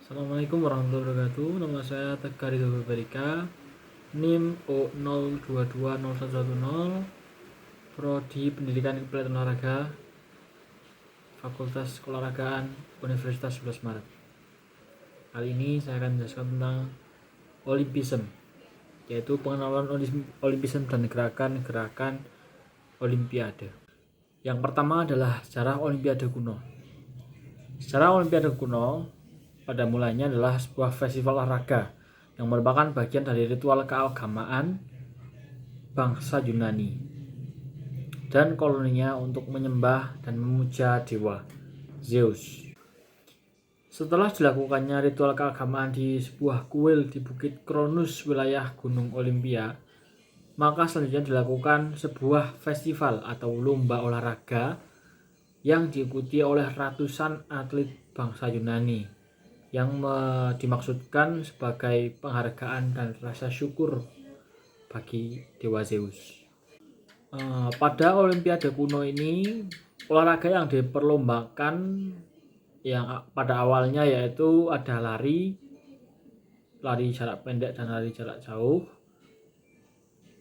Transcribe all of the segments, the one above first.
Assalamualaikum warahmatullahi wabarakatuh. Nama saya Tegar Ridho Berberika, NIM O02201110, Prodi Pendidikan Kepelatihan Olahraga, Fakultas Keolahragaan Universitas 11 Maret. Kali ini saya akan menjelaskan tentang Olimpisme, yaitu pengenalan Olimpisme dan gerakan-gerakan Olimpiade. Yang pertama adalah sejarah Olimpiade kuno. Sejarah Olimpiade kuno pada mulanya adalah sebuah festival olahraga yang merupakan bagian dari ritual keagamaan bangsa Yunani dan koloninya untuk menyembah dan memuja dewa Zeus. Setelah dilakukannya ritual keagamaan di sebuah kuil di Bukit Kronus wilayah Gunung Olimpia, maka selanjutnya dilakukan sebuah festival atau lomba olahraga yang diikuti oleh ratusan atlet bangsa Yunani yang dimaksudkan sebagai penghargaan dan rasa syukur bagi dewa Zeus. Pada Olimpiade kuno ini, olahraga yang diperlombakan yang pada awalnya yaitu ada lari jarak pendek dan lari jarak jauh,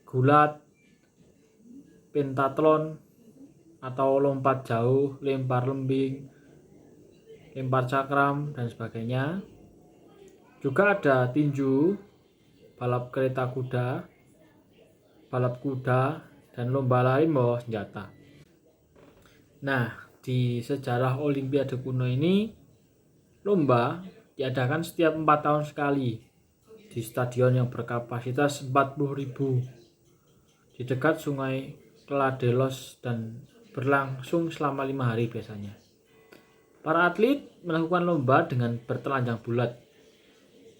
gulat, pentathlon atau lompat jauh, lempar lembing, lempar cakram dan sebagainya. Juga ada tinju, balap kereta kuda, balap kuda, dan lomba lari membawa senjata. Nah, di sejarah Olimpiade kuno ini, lomba diadakan setiap 4 tahun sekali di stadion yang berkapasitas 40.000 di dekat sungai Kladelos dan berlangsung selama 5 hari biasanya. Para atlet melakukan lomba dengan bertelanjang bulat.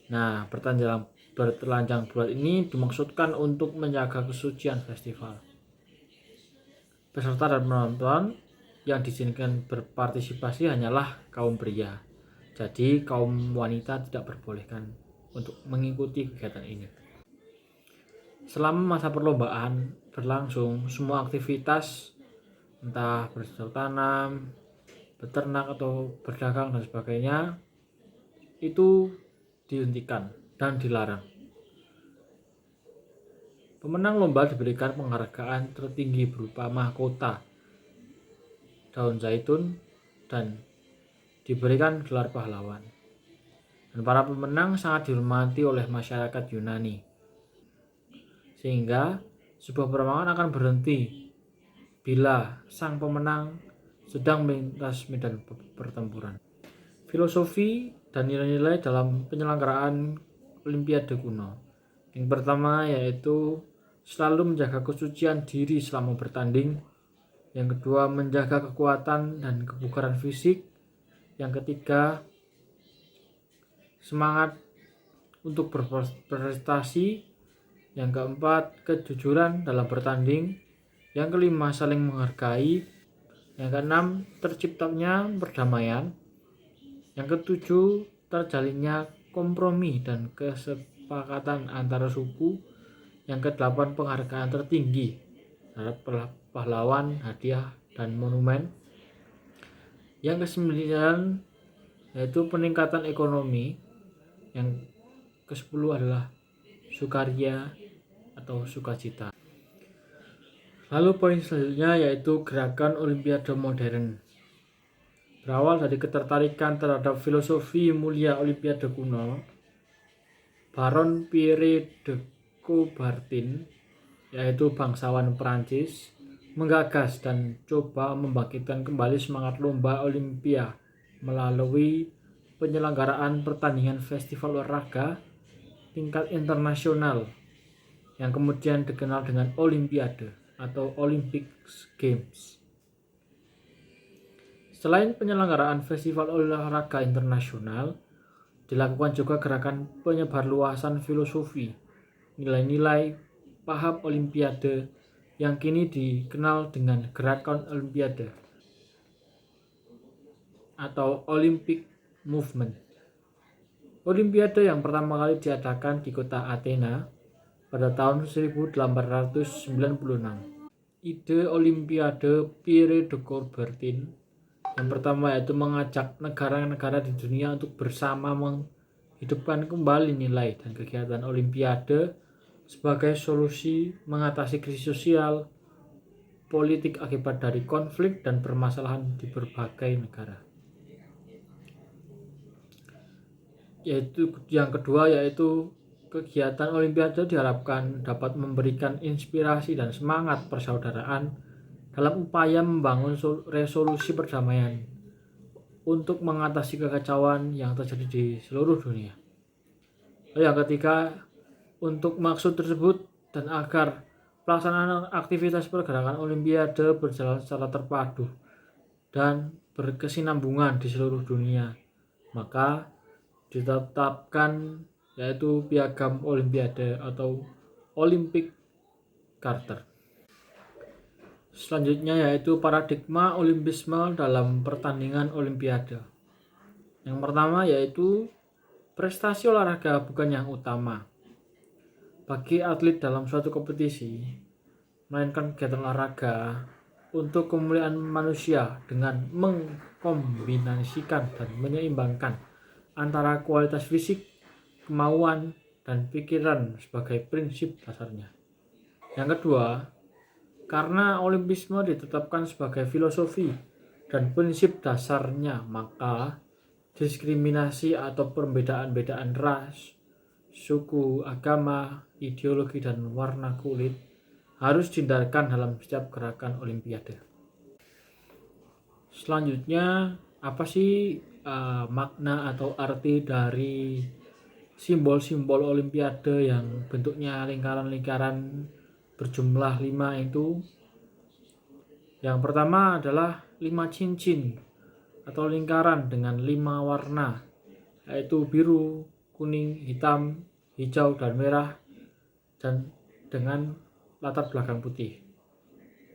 Nah, bertelanjang bulat ini dimaksudkan untuk menjaga kesucian festival. Peserta dan penonton yang diizinkan berpartisipasi hanyalah kaum pria. Jadi, kaum wanita tidak berbolehkan untuk mengikuti kegiatan ini. Selama masa perlombaan berlangsung, semua aktivitas entah bercocok tanam, beternak atau berdagang dan sebagainya itu dihentikan dan dilarang. Pemenang lomba diberikan penghargaan tertinggi berupa mahkota daun zaitun dan diberikan gelar pahlawan. Dan para pemenang sangat dihormati oleh masyarakat Yunani, sehingga sebuah perlombaan akan berhenti bila sang pemenang sedang melintas medan pertempuran. Filosofi dan nilai-nilai dalam penyelenggaraan Olimpiade kuno. Yang pertama yaitu selalu menjaga kesucian diri selama bertanding. Yang kedua, menjaga kekuatan dan kebugaran fisik. Yang ketiga, semangat untuk berprestasi. Yang keempat, kejujuran dalam bertanding. Yang kelima, saling menghargai. Yang keenam, terciptanya perdamaian. Yang ketujuh, terjalinnya kompromi dan kesepakatan antara suku. Yang kedelapan, penghargaan tertinggi terhadap pahlawan, hadiah, dan monumen. Yang kesembilan yaitu peningkatan ekonomi. Yang kesepuluh adalah sukaria atau sukacita. Lalu poin selanjutnya yaitu gerakan Olimpiade modern. Berawal dari ketertarikan terhadap filosofi mulia Olimpiade kuno, Baron Pierre de Coubertin, yaitu bangsawan Prancis, menggagas dan coba membangkitkan kembali semangat lomba Olimpia melalui penyelenggaraan pertandingan festival olahraga tingkat internasional yang kemudian dikenal dengan Olimpiade atau Olympic Games. Selain penyelenggaraan festival olahraga internasional, dilakukan juga gerakan penyebarluasan filosofi, nilai-nilai paham Olimpiade yang kini dikenal dengan Gerakan Olimpiade atau Olympic Movement. Olimpiade yang pertama kali diadakan di kota Athena pada tahun 1896. Ide Olimpiade Pierre de Coubertin yang pertama yaitu mengajak negara-negara di dunia untuk bersama hidupkan kembali nilai dan kegiatan Olimpiade sebagai solusi mengatasi krisis sosial, politik akibat dari konflik dan permasalahan di berbagai negara. Yaitu yang kedua, yaitu kegiatan Olimpiade diharapkan dapat memberikan inspirasi dan semangat persaudaraan dalam upaya membangun resolusi perdamaian untuk mengatasi kekacauan yang terjadi di seluruh dunia. Yang ketiga, untuk maksud tersebut dan agar pelaksanaan aktivitas pergerakan Olimpiade berjalan secara terpadu dan berkesinambungan di seluruh dunia, maka ditetapkan yaitu Piagam Olimpiade atau Olympic Charter. Selanjutnya yaitu paradigma Olimpisme dalam pertandingan Olimpiade. Yang pertama yaitu prestasi olahraga bukan yang utama bagi atlet dalam suatu kompetisi, melainkan kegiatan olahraga untuk kemuliaan manusia dengan mengkombinasikan dan menyeimbangkan antara kualitas fisik, kemauan, dan pikiran sebagai prinsip dasarnya. Yang kedua, karena Olimpisme ditetapkan sebagai filosofi dan prinsip dasarnya, maka diskriminasi atau perbedaan-bedaan ras, suku, agama, ideologi, dan warna kulit harus dihindarkan dalam setiap gerakan Olimpiade. Selanjutnya, apa sih makna atau arti dari simbol-simbol Olimpiade yang bentuknya lingkaran-lingkaran berjumlah 5 itu? Yang pertama adalah 5 cincin atau lingkaran dengan 5 warna, yaitu biru, kuning, hitam, hijau, dan merah, dan dengan latar belakang putih.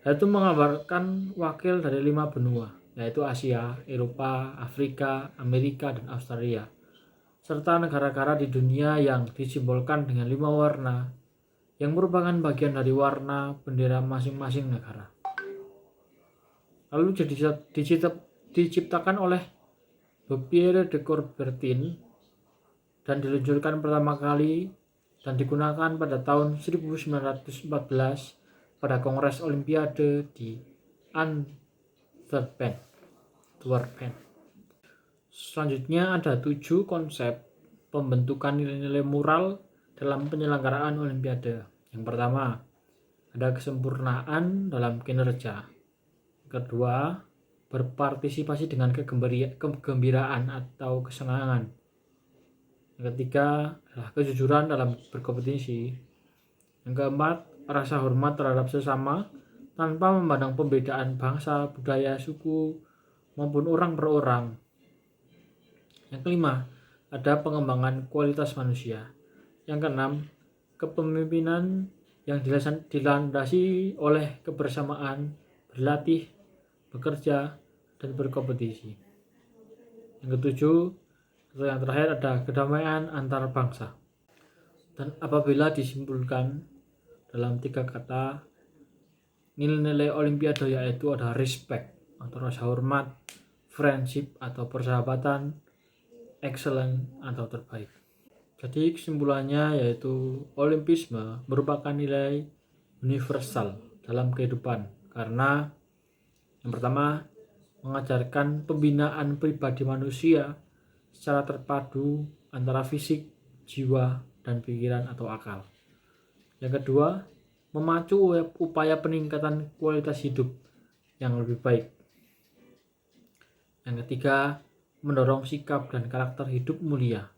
Itu menggambarkan wakil dari 5 benua, yaitu Asia, Eropa, Afrika, Amerika, dan Australia, serta negara-negara di dunia yang disimbolkan dengan 5 warna, yang merupakan bagian dari warna bendera masing-masing negara. Lalu diciptakan oleh Pierre de Coubertin dan diluncurkan pertama kali dan digunakan pada tahun 1914 pada Kongres Olimpiade di Antwerpen. Selanjutnya ada 7 konsep pembentukan nilai-nilai moral dalam penyelenggaraan Olimpiade. Yang pertama, ada kesempurnaan dalam kinerja. Kedua, berpartisipasi dengan kegembiraan atau kesenangan. Yang ketiga adalah kejujuran dalam berkompetisi. Yang keempat, rasa hormat terhadap sesama tanpa memandang perbedaan bangsa, budaya, suku, maupun orang per orang. Yang kelima, ada pengembangan kualitas manusia. Yang keenam, kepemimpinan yang dilandasi oleh kebersamaan, berlatih, bekerja, dan berkompetisi. Yang ketujuh, atau yang terakhir ada kedamaian antar bangsa. Dan apabila disimpulkan dalam 3 kata, nilai-nilai Olimpiade yaitu ada respect atau rasa hormat, friendship atau persahabatan, excellent atau terbaik. Jadi kesimpulannya yaitu Olimpisme merupakan nilai universal dalam kehidupan karena yang pertama mengajarkan pembinaan pribadi manusia secara terpadu antara fisik, jiwa, dan pikiran atau akal. Yang kedua, memacu upaya peningkatan kualitas hidup yang lebih baik. Yang ketiga, mendorong sikap dan karakter hidup mulia,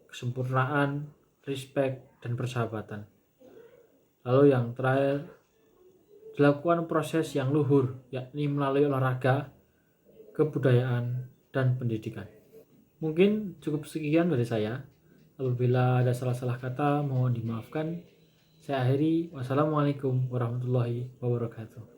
kesempurnaan, respect, dan persahabatan. Lalu yang terakhir, dilakukan proses yang luhur, yakni melalui olahraga, kebudayaan, dan pendidikan. Mungkin cukup sekian dari saya. Apabila ada salah-salah kata, mohon dimaafkan. Saya akhiri. Wassalamualaikum warahmatullahi wabarakatuh.